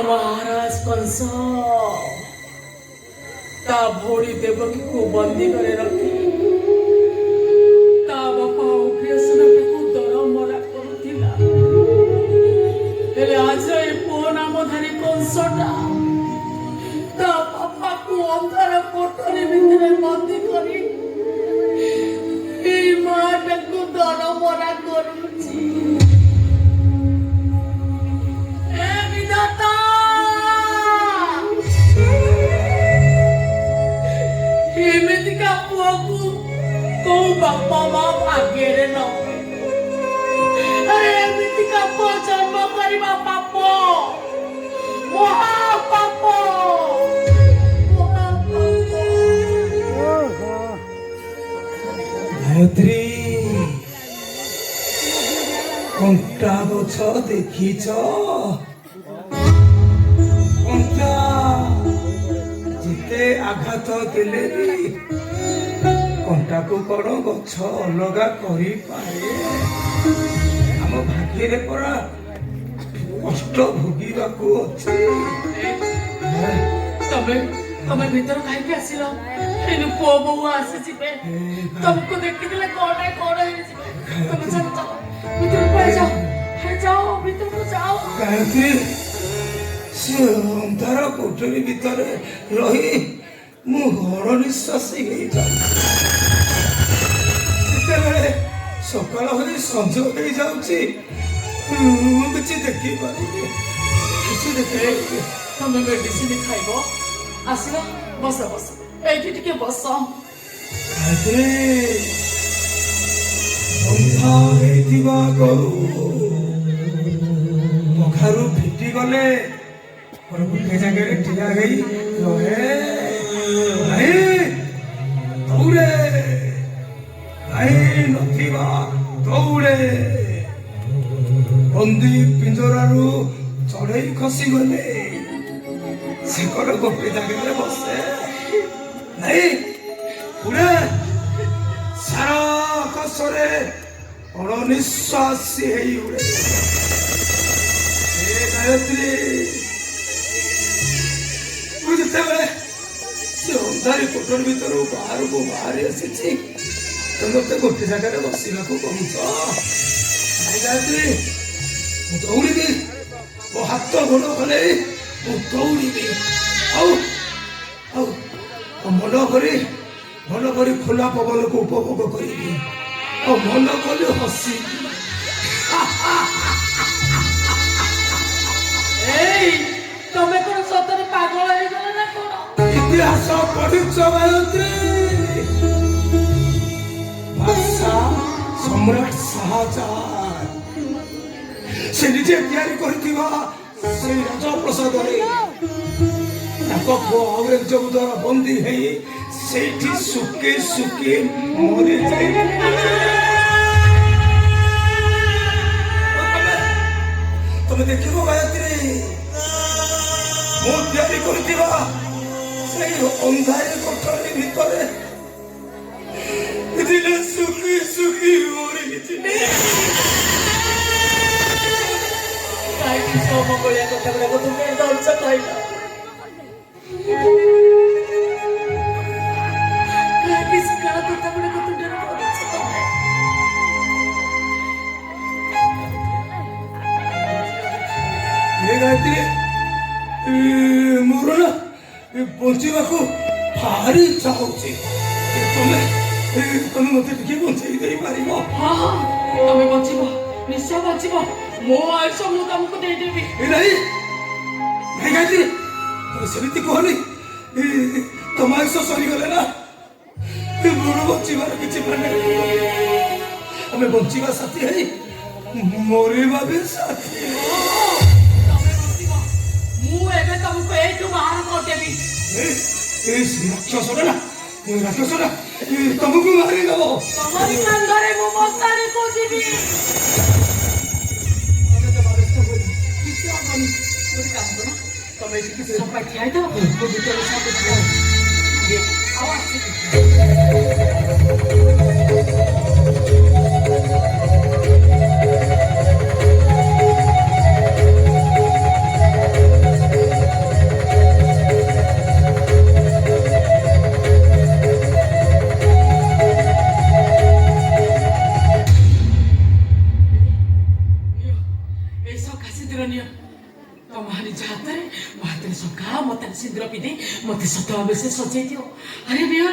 महाराज कंस ता भोड़ी देवकी को बंदी करे रखी ता बापा उग्रसेन को दर मरा करुथिला हेले आज ए पुओ नामधारी कंसटा ता बापा को अंधार कोठरी भितरे बंदी करी ए माटा को दर मरा करुची बापा माँ भाग्य रे न अरे एमिति का पो जन्म करिबा पापो महा पापो गायत्री कंटा गछ देखिछ कंटा जिते आघात देले भी कंटा को कौन गछ अलगा करी पाए आम भाग्य रे परा कष्ट भोगिबा को अछि तमे तमे भीतर काहे के आसिलो एनु पो बहु आसे जिबे तुमको देखिले कोन है जिबे तुम चलो चलो भीतर पे जाओ भीतर को जाओ गायत्री से अंधार कोठरी भीतर रही मु हर निश्वासी हो सकाल हो संज हो जाऊँगी किसी देखी पारे तुम मेडिसिन खाइब आसिल बस बस ये बस गरु कखारू फिटी गले गोटे जगह ठिया गई रहे दौड़े नथिबा दौड़े बंदी पिंजरारू चढ़ई खसी गले से गोटे जगह बसे नहीं उड़े सारा आकाशरे अणनिश्वासी उड़े गायत्री जिते से अंधारी कोठर भीतर बाहर को बाहरी आसी मत गोटे जगह बसवा कहूच गायत्री दौड़ी मो हाथ गोड़ कले दौड़ी मन करी खोला पवन को उपभोग करी मन कले हसी तमे कोन सतरे पागल हो गले ना कोन इतिहास पढ़िछ गायत्री सम्राट शाहजहां से निजे तैयारी करथिबा से राजप्रसाद रे औरंगजेब द्वारा बंदी है सेठी सुके सुके मरे जाए तुम देखिबो गायत्री मो तैयारी करथिबा से अंधारे कोठरी भितरे दिले सुखी सुखी मरे जिने काई सोम गोया कथा गुडा तुमे दर्श कहला काई सकाळ कथा गुडा तुमे दर्श कहला ये गायत्री मोर ना बंचिबा को भारी इच्छा होची तुम मत टिके बंचाई दे पारिबो हां तमे बंचिबो निश्चय बंचिबो मो आयुष मु तुमको दे देबी नहीं नहीं गायत्री तुम सेमिति कहनी तुम आयुष सरी गले ना मोर बंचिबार किछि माने हमें बंचिबा साथी है मरिबा भी साथी तमे बंचिबो मु एबे तुमको एठु बाहर कर देबी राक्षसरा तुमको मारी दो तुम्हारी कंधरे मु मसारी को जीवी તમે किसी संपाई किया है तो वो भीतर सब किया ये आवाज ହାତରେ ସକା ମତେ ସିନ୍ଦୁର ପିନ୍ଧି ମତେ ସତ ବେଶୀ ସଜେଇ ଦିଅ। ଆରେ ନିଅ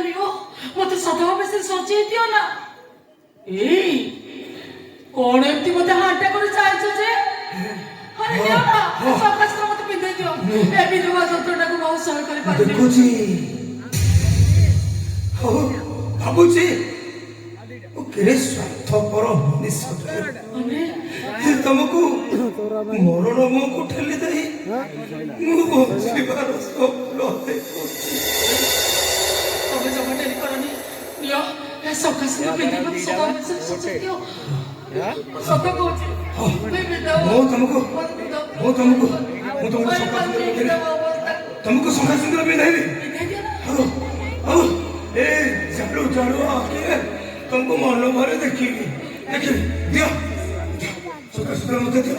ମତେ ସତ ବେଶୀ ସଜେଇ ଦିଅ ନା। ଏଇ କଣ ଏମିତି ମତେ ହାଣ୍ଟା କରି ଚାଲିଛ ଯେ? ଆରେ ନିଅ ନା ସକାଶରେ ମତେ ପିନ୍ଧେଇ ଦିଅ। ଏ ବିଧବା ଯନ୍ତ୍ରଟାକୁ ବହୁତ ସହ୍ୟ କରିପାରିବି। ଦେଖୁଛି ଭାବୁଛି କେଡ଼େ ସ୍ୱାର୍ଥପର ମଣିଷ ତମକୁ ମରଣ ମୁହଁକୁ ଠେଲି ଦେଇ ମୁଁ ବଞ୍ଚିବାର ସ୍ୱପ୍ନ ଦେଖୁଛି। ତମେ ଜମା ଡେରି କରନି। ନିଅ ଏ ସକାଶରେ ପିନ୍ଧି ମତେ ସତ ବେଶୀ ସଜେଇ ଦିଅ। ସତ କହୁଛି तुमको सुखा सिंदूर पिंधाइबी ଆଉ ଏ ଜାଳୁ ଜାଳୁ ଆଖିରେ तुमको मन भरे देखिबी दियो सुखा सिंदूर मते दियो।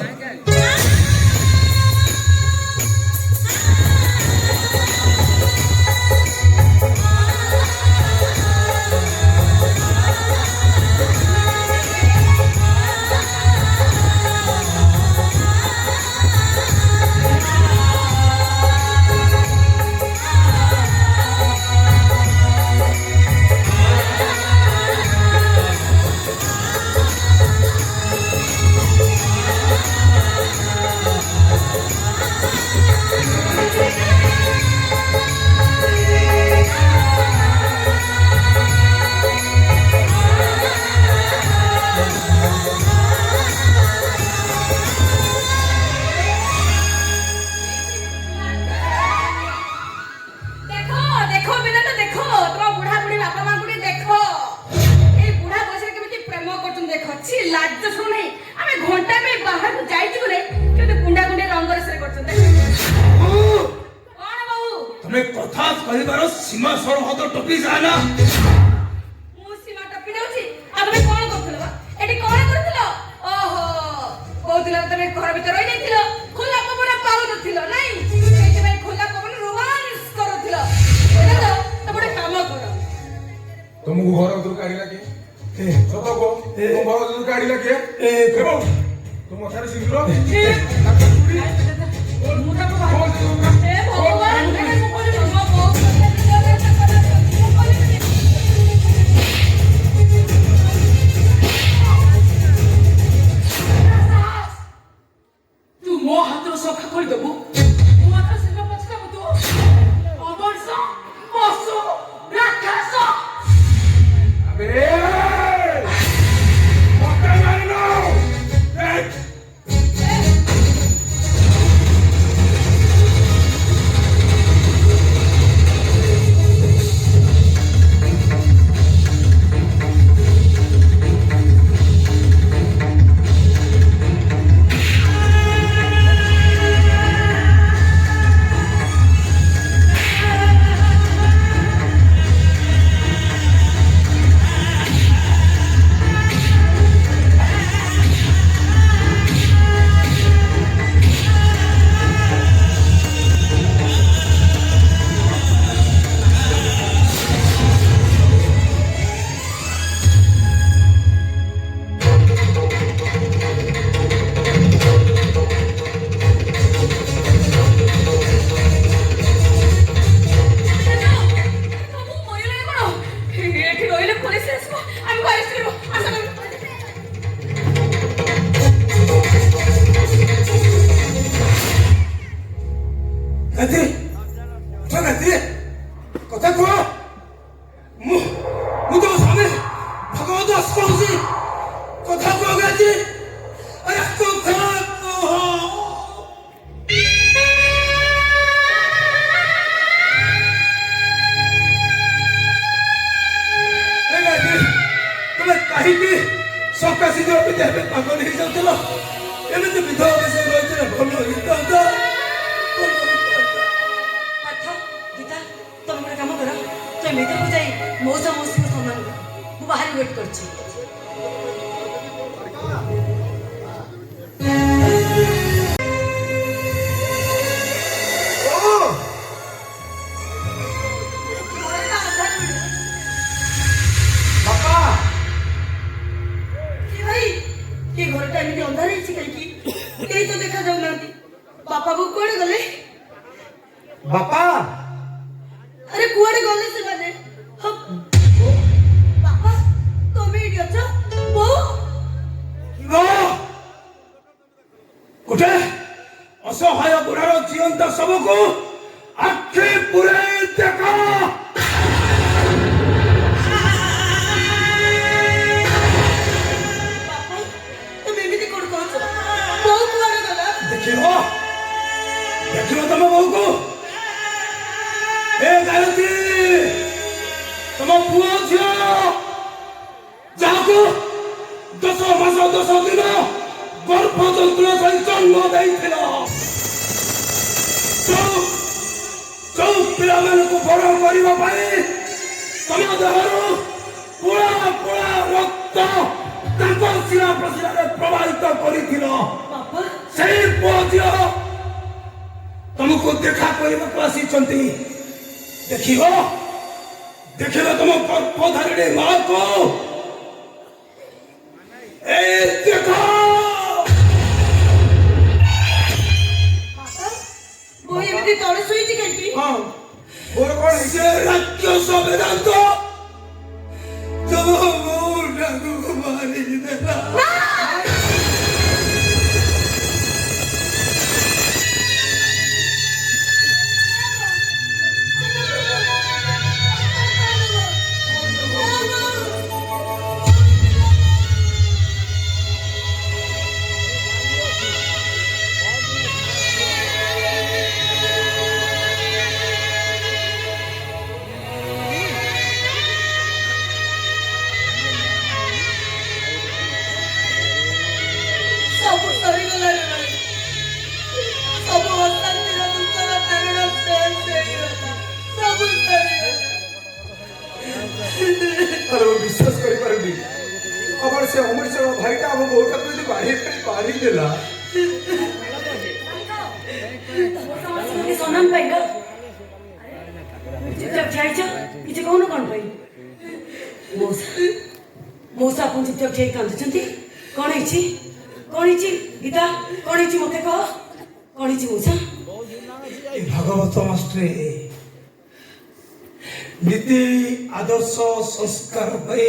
सीमा सरहद टपी जाना मु सीमा टपी दउची आबे कोन करथलो एटी कोन करथलो ओहो कोदिला तमे घर भीतर रहि जाइथिलो खुला पवन पाउ दथिलो नाही एते भाई खुला पवन रोमांस करथिलो एला तो बडे काम करो तुमको घर दूर काढिला के सत को तुम घर दूर काढिला के देबो तुम अथारे सिंदूर मुठा को ए भगवान एने को कोन ମୋ ହାତର ସଫା କରିଦେବୁ। ମୋ ହାତର ସିଧା ପଛକାବୁ ତୁ ଅବର୍ଷ ପଶୁ ରାକ୍ଷସ। अबे मक्का मारनो ବାପା ବୋଉ କୁଆଡେ ଗଲେ? ବାପା ଆରେ କୁଆଡେ ଗଲେ ସେମାନେ? ବାପା ତମେ ଏଠି ଅଛ? ବୋଉ ଗୋଟେ ଅସହାୟ ବୁଢ଼ାର ଜିଅନ୍ତା ଶବକୁ ଆଖି ପୁରେଇ ଦେଖ। ବାପା ତମେ ଏମିତି କଣ କହୁଛ? ବୋଉ କୁଆଡେ ଗଲା? ଦେଖିବ ଦେଖିବ ତମ ବୋଉକୁ। ଏ ଗାୟତ୍ରୀ ତମ ପୁଅ ଝିଅ ଯାହାକୁ 10 ମାସ 10 ଦିନ ଗର୍ଭ ଯନ୍ତ୍ରଣା ସହି ଜନ୍ମ ଦେଇଥିଲ, ଯୋଉ ପିଲାମାନଙ୍କୁ ବଡ କରିବା ପାଇଁ ତମ ଦେହରୁ ପୁଳା ପୁଳା ରକ୍ତ ତାଙ୍କ ଶିରା ପ୍ରଶିରାରେ ପ୍ରବାହିତ କରିଥିଲ, ବାପା ସେଇ ପୁଅ ଝିଅ ତମକୁ ଦେଖା କରିବାକୁ ଆସିଛନ୍ତି। ଦେଖିବ ଦେଖିବ ତମ ଗର୍ଭଧାରିଣୀ ମାକୁ। ଏ ଦେଖ ବୋଉ ଏମିତି ତଳେ ଶୋଇଛି କାହିଁକି? ହଁ ମୋର କଣ ହେଇଛି? ସେ ରାକ୍ଷସ ବେଦାନ୍ତ ତମ ବୋଉଟାକୁ ମାରିଦେଲା। ସବୁ ସରିଗଲା ରେ ଭାଇ। ସବୁ ଅଶାନ୍ତିର ଦୁଃଖର କାରଣ ଶେଷ ହେଇଗଲା। ସବୁ ସରିଗଲା। ଆରେ ମୁଁ ବିଶ୍ୱାସ କରିପାରୁନି। আমার সে অমর সে ভাইটা আমার বউটাকে যদি বাড়ি দেলা सोनम पाइल चुपचाप छाइछ किछि कहनु कोन पाइ मौसा मौसा अपन चुपचाप छाइ कांदुछंती कोन हिछि गीता कोन हिछि मते कह कोन हिछि मौसा এই ভাগবত মাস্টরে নীতি আদর্শ সংস্কার পাই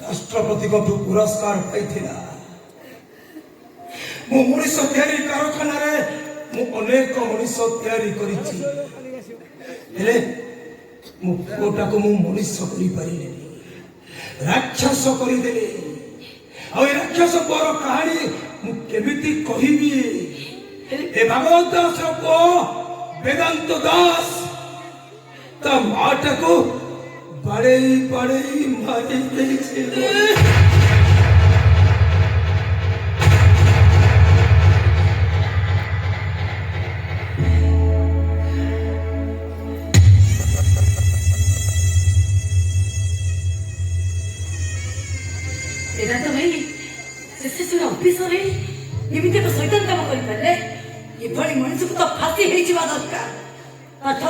রাষ্ট্রপতিଙ୍କଠୁ পুরস্কার পাইଥିଲା। ମୁଁ ମଣିଷ ତିଆରି କାରଖାନାରେ ମୁଁ ଅନେକ ମଣିଷ ତିଆରି କରିଛି, ହେଲେ ମୋ ପୁଅଟାକୁ ମୁଁ ମଣିଷ କରିପାରିଲିନି, ରାକ୍ଷସ କରିଦେଲି। ଆଉ ଏ ରାକ୍ଷସ ପୁଅର କାହାଣୀ ମୁଁ କେମିତି କହିବି? ଏ ଭାଗବତ ଦାସର ପୁଅ ବେଦାନ୍ତ ଦାସ ତା ମାଟାକୁ ବାଡେଇ ବାଡେଇ ମାରି ଦେଇଛି। एटा तो भाई से सुन ऑफिसर है एमिते को शैतान काम करि परले ये बड़ी मनुष्य को तो फांसी हेइ छिबा दरकार अथ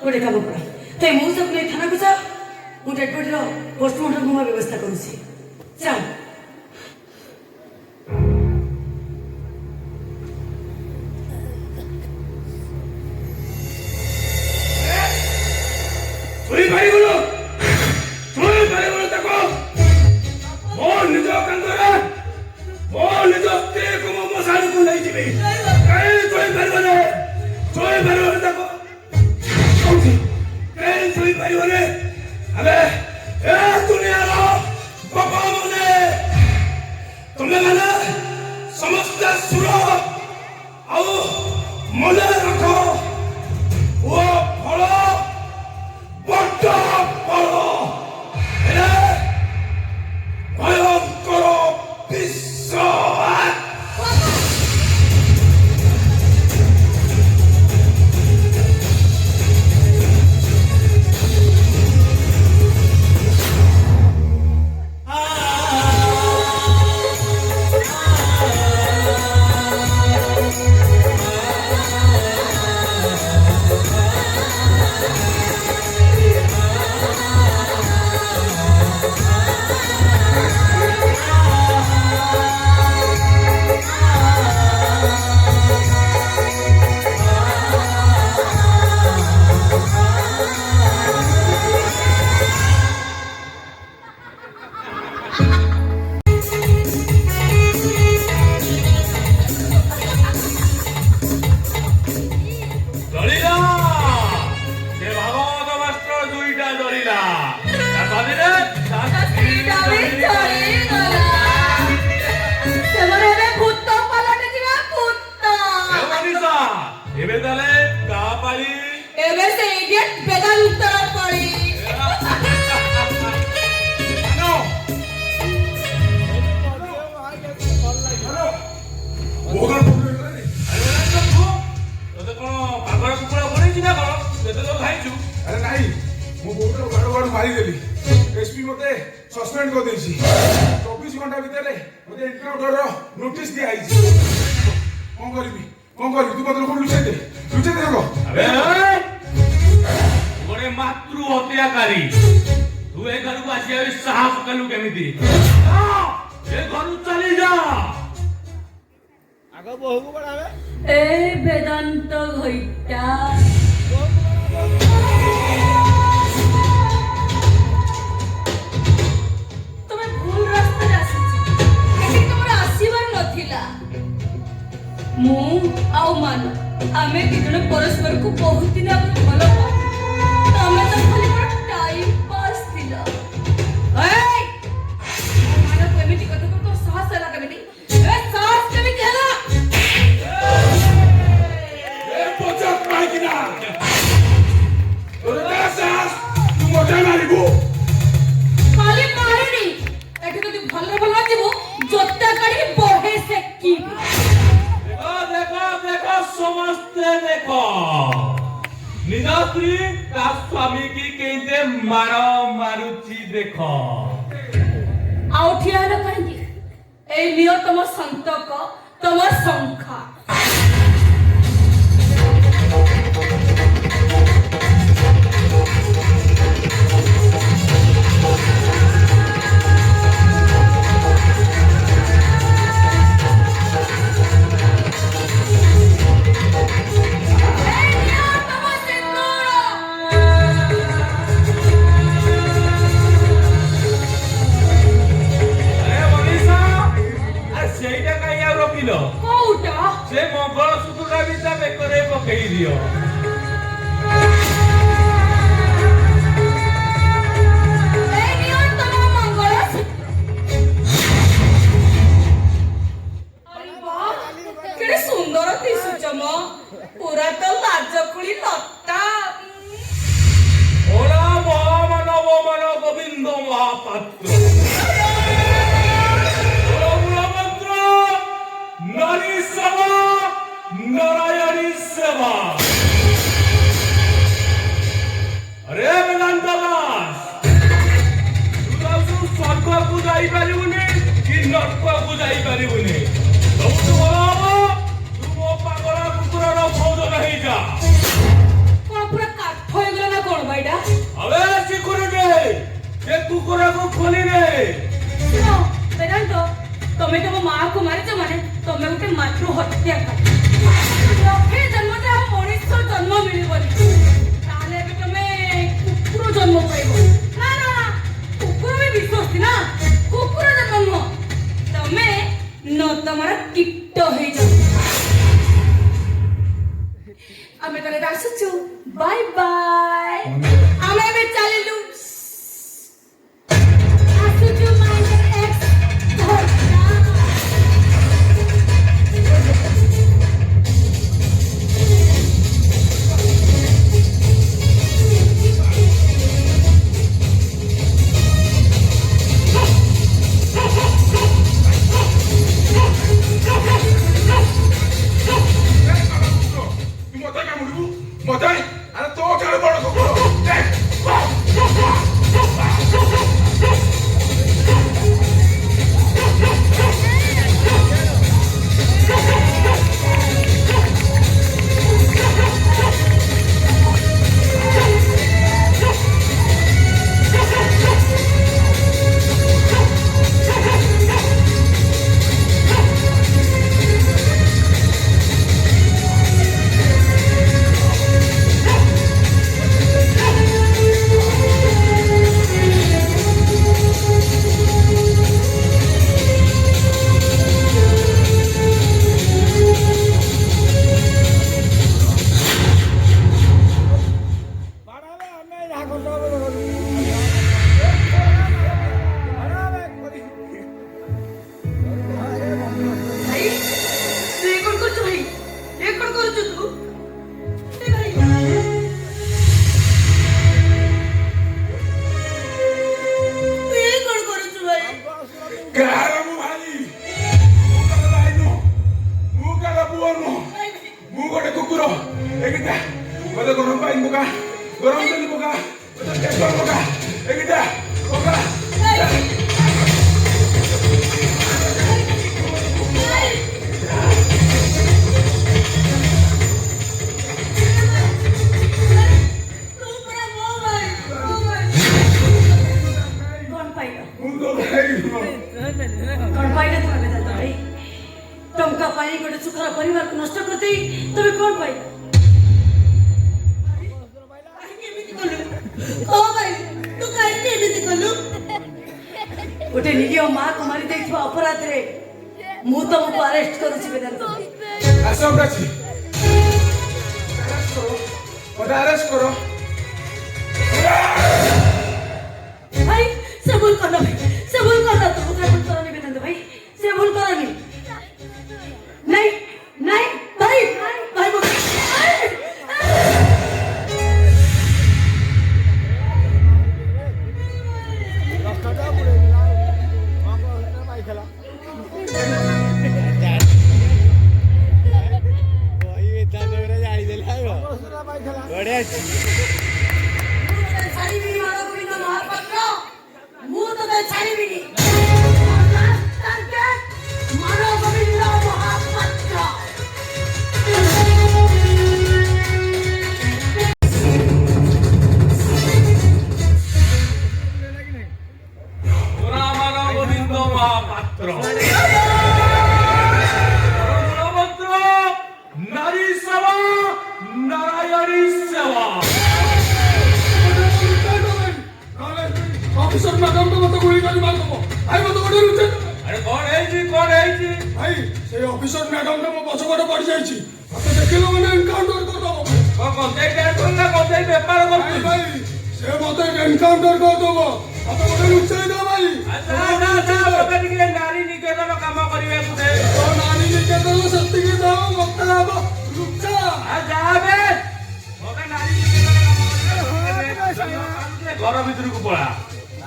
गोटे काम कर तो ए मौसा को थाना को जा मु डेड बॉडी रो पोस्टमार्टम को व्यवस्था करूसी चल ଛୁଇଁ ପାରିବୁନୁ ତାକୁ। ମୋ ନିଜ କାନ୍ଧରେ ମୋ ନିଜ ସ୍ତ୍ରୀକୁ ମୋ ମଶାଣିକୁ ନେଇଯିବି। କେହି ଛୁଇଁ ପାରିବନି ତାକୁ, କେହି ଛୁଇଁ ପାରିବନି। ଆମେ ଏ ଦୁନିଆର ବାପା ମାନେ ତୁମେ ମାନେ ସମସ୍ତେ ଶୁଣ ଆଉ ମନେ ରଖ, ଓ ଫଳ বড্ড বড়, এরা ভয়ঙ্কর বিশ্ব। ଏବେ ତାହେଲେ କାହା ପାଳି? ଏବେ ସେ ଇଡିୟଟ ବେଦାନ୍ତର ପଡି ତତେ କଣ ପାଗଳ କୁକୁଡ଼ା ବନେଇଛି ନା କଣ? କେତେ ତ ଖାଇଛୁ? ଆରେ ନାଇଁ, ମୁଁ ବହୁତ ଗାଡୁ ମାରିଦେଲି। ଏସପି ମତେ ସସ୍ପେଣ୍ଡ କରିଦେଇଛି। 24 ଘଣ୍ଟା ଭିତରେ ମତେ ଏନକାଉଣ୍ଟରର ନୋଟିସ ଦିଆଯାଇଛି। କଣ କରିବି? ତୁ ମତେ କୋଉଠି ଲୁଚେଇ ଦେ ଦେଖ। ଗୋଟେ ମାତୃ ହତ୍ୟାକାରୀ, ତୁ ଏ ଘରକୁ ଆସିବା ସାହସ କଲୁ କେମିତି? ଏ ଘରୁ ଚାଲି ଯା। ଏ ବେଦାନ୍ତ ଘଇଟା ତମେ ଭୁଲ ରାସ୍ତାରେ ଆସିଛ। ଏଠି ତମର ଆସିବାର ନଥିଲା। ମୁଁ ଆଉ ମାନ ଆମେ ଦି ଜଣ ପରସ୍ପରକୁ ବହୁତ ଦିନ ଆଗରୁ ଭଲ ପାଉ। ତମେ ତ ଖାଲି ମୋର ଟାଇମ ପାସ୍ ଥିଲ। ଏଇ ମାନକୁ ଏମିତି କଥା କହ, ତୋ ସାହସ ହେଲା କେମିତି? ସାହସ କେମିତି ହେଲା? ଖାଲି ମାରିନି, ଏଠି ଯଦି ଭଲ ଯିବୁ ଜୋତା କାଢି ବଢେ ସେକିବି। ଦେଖ ସମସ୍ତେ ଦେଖ, ନିଜ ସ୍ତ୍ରୀ ତା ସ୍ୱାମୀ କି କେତେ ମାର ମାରୁଛି ଦେଖ। ଆଉ ଠିଆ ହେଲ କାହିଁକି? ଏଇ ନିଅ ତମ ସନ୍ତକ, ତମ ଶଙ୍ଖା। ସେଇଟା କାହିଁ ଆଉ ରଖିଲ? କୋଉଟା? ସେ ମଙ୍ଗଳସୂତ୍ରଟା ବି ତା ବେକରେ ପକେଇ ଦିଅ। ଏଇ ନିଅ ତମ ମଙ୍ଗଳସୂତ୍ର। ଆରେ ବାଃ, କେଡ଼େ ସୁନ୍ଦର ଦିଶୁଛ ମ। ପୁରା ତ ଲାଜକୁଳି ଲତା। ଓଲା ମହାମାନବ ମାନ ଗୋବିନ୍ଦ ମହାପାତ୍ର, নারী সেবা নারায়ণী সেবা। আরে বেদান্ত দাস, ତୁ ସ୍ୱର୍ଗକୁ ଯାଇପାରିବୁନି କି ନର୍କକୁ ଯାଇପାରିବୁନି। ସବୁଠୁ ଭଲ ହବ ତୁ ମୋ ପାଗଳ କୁକୁରର ଭୋଜନ ହେଇଯା। କଣ ପୁରା କାଠ ହେଇଗଲା ନା କଣ ଭାଇଟା? ଆବେ ସିକ୍ୟୁରିଟି, ସେ କୁକୁରକୁ ଖୋଲିଦେ। ଶୁଣ ବେଦାନ୍ତ, ତମେ ତମ ମାଆକୁ ମାରିଛ ମାନେ ତମେ ଗୋଟେ ମାତୃ ହତ୍ୟାକାରୀ। ଲକ୍ଷେ ଜନ୍ମ ଯାହା ମଣିଷ ଜନ୍ମ ମିଳିବନି, ତାହେଲେ ଏବେ ତମେ କୁକୁର ଜନ୍ମ ପାଇବ। ନା ନା ନା, କୁକୁର ବି ବିଶ୍ୱାସୀ ନା, କୁକୁର ଜନ୍ମ ନୁହଁ। ତମେ ତମର କୀଟ ହେଇଯାଉ। ଆମେ ତାହେଲେ ଆସୁଛୁ, ବାଇ ବାଇ। ଆମେ ଏବେ ଚାଲିଲୁ। ଆସୁଛୁ ମାଇନର ଏକ୍ସ ଘରଟା। ତୁ ମତେ କାମୁଡ଼ିବୁ? ମତେ? ଆରେ ତୋ ଠାରୁ ବଡ କୁକୁର। ଟଙ୍କା ପାଇଁ ଗୋଟେ ସୁଖର ପରିବାରକୁ ନଷ୍ଟ କରିଦେଇ ତମେ କଣ ପାଇଲ? ଗୋଟେ ନିରୀହ ମାକୁ ମାରି ଦେଇଥିବା ଅପରାଧରେ ମୁଁ ତମକୁ ଆରେଷ୍ଟ କରୁଛି ବେଦାନ୍ତ। ଆସ ଅଛି ମୋତେ ଆରେଷ୍ଟ କର। ଭାଇ ସେ ଭୁଲ କର ଭାଇ, ସେ ଭୁଲ କର, ତମକୁ ଭୁଲ କରନି ବେଦାନ୍ତ ଭାଇ, ସେ ଭୁଲ କରନି। ନାଇଁ ନାଇଁ ଭାଇ ଭାଇ ମୁଁ ତ ଛାଡ଼ିବିନି। গোবিন্দ মহাপাত্র নারী সেবা নারায়ণী সেবা। অফিসর ম্যাডামকে মতো গুলি করে মারব। আই মতো গোটে লুচে আরে কোন ହେଇଛି ভাই সেই অফিসর ম্যাডামটা মো পছপটে পড়ি যাইছি। মতে দেখিলো মানে এনকাউন্টার করদব। কন্টেক্ট করুন না কন্টেক্ট বেপার ভাই করুন। ভাই সে মতে এনকাউন্টার করদব। মতে গোটে লুচাই দাও ভাই। আচ্ছা ଟିକେ নারী নিকেতন কাম କରିବାକୁ দে। তো নারী নিকেতন সত্যিকে দাও মতে আব লুচা। যাবে ওকে নারী নিকেতন কাম କରିବାକୁ ঘর ভিতরକୁ পড়া।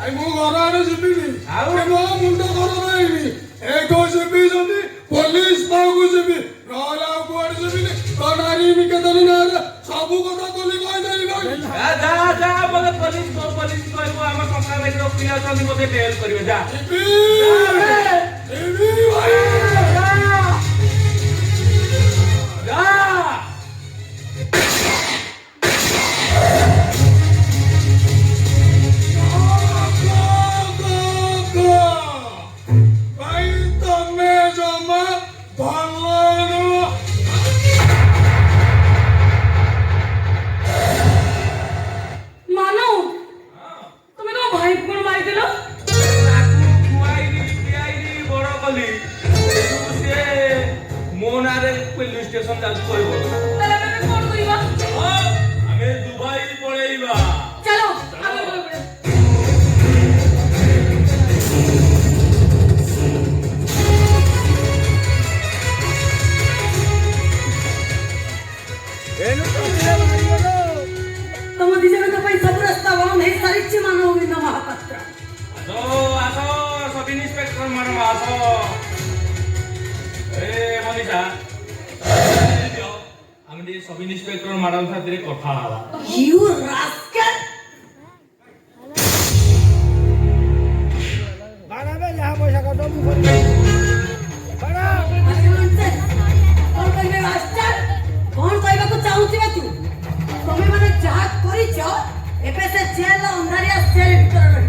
আই মু ঘর আরে ଯିବିନି। ଆଉ? ମୋ ମୁଣ୍ଡ ଘର ରହିନି। ଏ ଯିବି ଯଦି ପୋଲିସ ପାଖକୁ ଯିବି ନହେଲେ ଆଉ କୁଆଡେ ଯିବିନି। ତ ନାରୀ ନିକେତନ ନାଁରେ ସବୁ କଥା ଖୋଲି କହିଦେବି ଭାଇ। যা বলে পুলিশ কইব আমার সংসার ভিতর পিলা অଛନ୍ତି মতে হেল্প করিবে যা। ଯିବି ଯିବି ଭାଇ। যা ଭାଇ ତମେ ଜମା ଭଲ ନୁହଁ। ମାନୁ তুমি তোমার ভাই কোন মারিদিল? তাকু খুয়াইনি পিয়াইনি বড় কলি সে মোনারে পুলিশ স্টেশন যাচ্ছে কইব। তাহলে আমরা কোন করিবা? আমি দুবাই পড়াইবা। চলো আমি বলবো। ତମ ଦି ଜଣଙ୍କ ପାଇଁ ସବୁ ରାସ୍ତା ବନ୍ଦ ହେଇ ସାରିଛି ମାନବ ଗୋବିନ୍ଦ ମହାପାତ୍ର। আসো সব ইন্সপেক্টর ম্যাডাম আসো। এ মনিষা আমি যে সব ইন্সপেক্টর ম্যাডাম সাথে কথা হবা। You rascal! କଣ କହିବାକୁ ଚାହୁଁଥିବା ତୁ? ତମେ ମାନେ ଯାହା କରିଛ ଏବେ ସେ ଜେଲ ଅନ୍ଧାରିଆ ସେଲ ଭିତରେ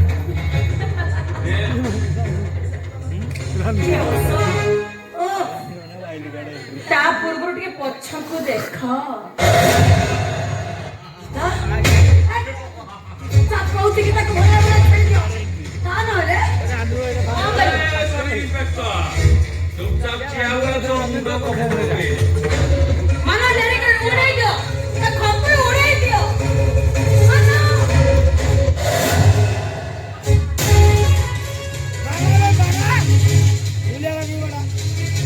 ତା ପୂର୍ବରୁ ଟିକେ ପଛକୁ ଦେଖ। କହୁଛି କି ତାକୁ ଭଳିଆ ଭଳିଆ ଛାଡ଼ିଦିଅ। ତା ନହେଲେ সব ইন্সপেক্টর চুপচাপ ঠিয়া হয়ে তো মুন্ড কথা বলবে। মানা ডেরি করে উড়াই দিও। তা খপরে উড়াই দিও। মানা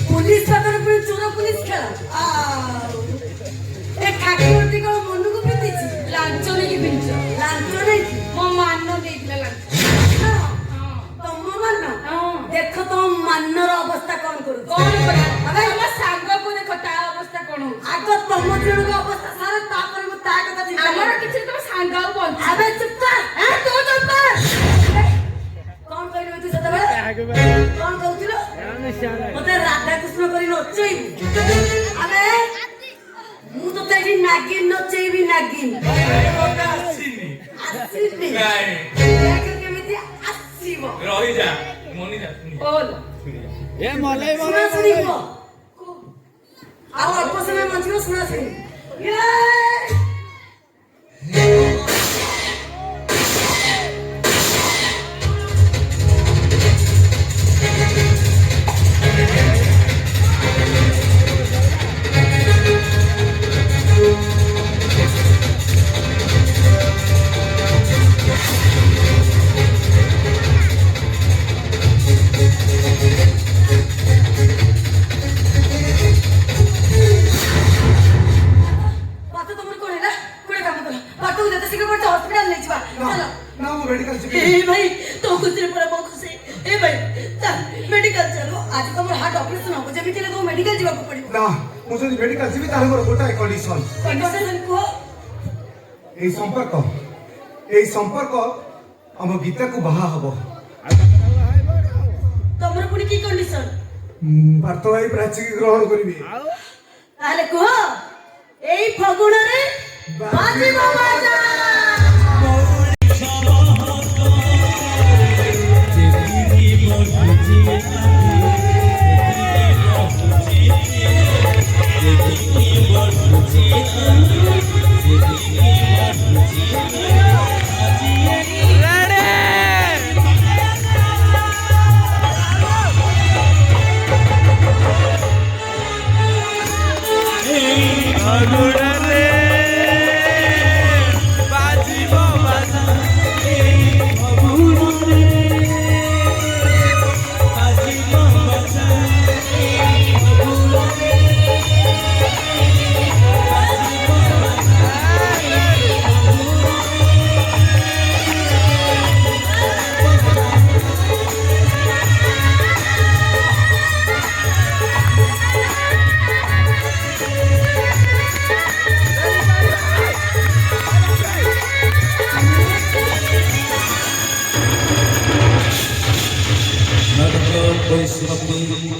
পুলিশ ପାଖରେ ପୁଣି ଚୋର ପୁଲିସ ଖେଳ। ଏ ଠାକୁରଟି କଣ ମନକୁ ପିନ୍ଧିଛି? ଲାଞ୍ଚ ନେଇକି ପିଞ୍ଚ। ଲାଞ୍ଚ ନେଇକି ମୋ ମାନ ଦେଇଥିଲା ଲାଞ୍ଚ। ତମ ମାନ ହଁ। ଦେଖ ତମ ମାନର ଅବସ୍ଥା କଣ କରୁଛି। କଣ କରିବା? ଆମ ସାଙ୍ଗକୁ ଦେଖ ତା ଅବସ୍ଥା କଣ ହଉଛି। ଆଗ ତମ ଜଣଙ୍କ ଅବସ୍ଥା ସାର ତାପରେ ମୁଁ ତା କଥା ଚିନ୍ତା ଆମର କରିବି। କିଛି ତମ ସାଙ୍ଗ ଆଉ ବଞ୍ଚ। ଆବେ ଚୁପ କର। ତୁ ଚୁପ କର। କଣ କହିଲୁ ତୁ ସେତେବେଳେ? କଣ କହୁଥିଲ? ମତେ ରାଧାକୃଷ୍ଣ କରି ନଚେଇବୁ। ଆବେ ମୁଁ ତତେ ଏଠି ନାଗିନ ନଚେଇବି ନାଗିନ। আসিনি ଆସିନି। নাই ଦେଖ କେମିତି ଆସିବ। রহি যা মনি যা শুনি बोल। ଶୁଣ ଶୁଣିବ। ଆଉ ଅଳ୍ପ ସମୟ ବଞ୍ଚିବ ଶୁଣା ଶୁଣି ବାଟ ତମର କଣ ହେଲା ଗୋଟେ କାମ କର ବାଟକୁ ଯେତେ ଶୀଘ୍ର ପଡୁଛ ହସ୍ପିଟାଲ ନେଇଯିବା ଚାଲ ନା ମୁଁ ମେଡିକାଲ ଯିବି ए भाई तो खुशी पर बहुत खुशी ए भाई चल मेडिकल चलो आज तुम हार्ट ऑपरेशन हो जब के तो मेडिकल जीवा पड़िबो ନା ମୁଁ ଯଦି ମେଡିକାଲ ଯିବି ତାହେଲେ ମୋର ଗୋଟାଏ କଣ୍ଡିସନ कंडीशन को এই সম্পর্ক ଆମ ଗୀତାକୁ ବାହା ହବ तमर पुनी की कंडीशन ପାର୍ଥ ଭାଇ ପ୍ରାଚୀକି ଗ୍ରହଣ କରିବି ताले को एई फगुण रे बाजी बाजा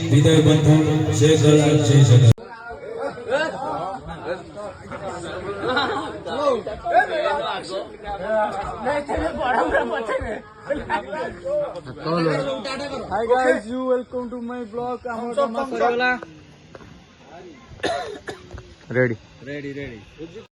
विदय बंधु जय गला जय जगत Hi guys, you welcome to my vlog. Ready.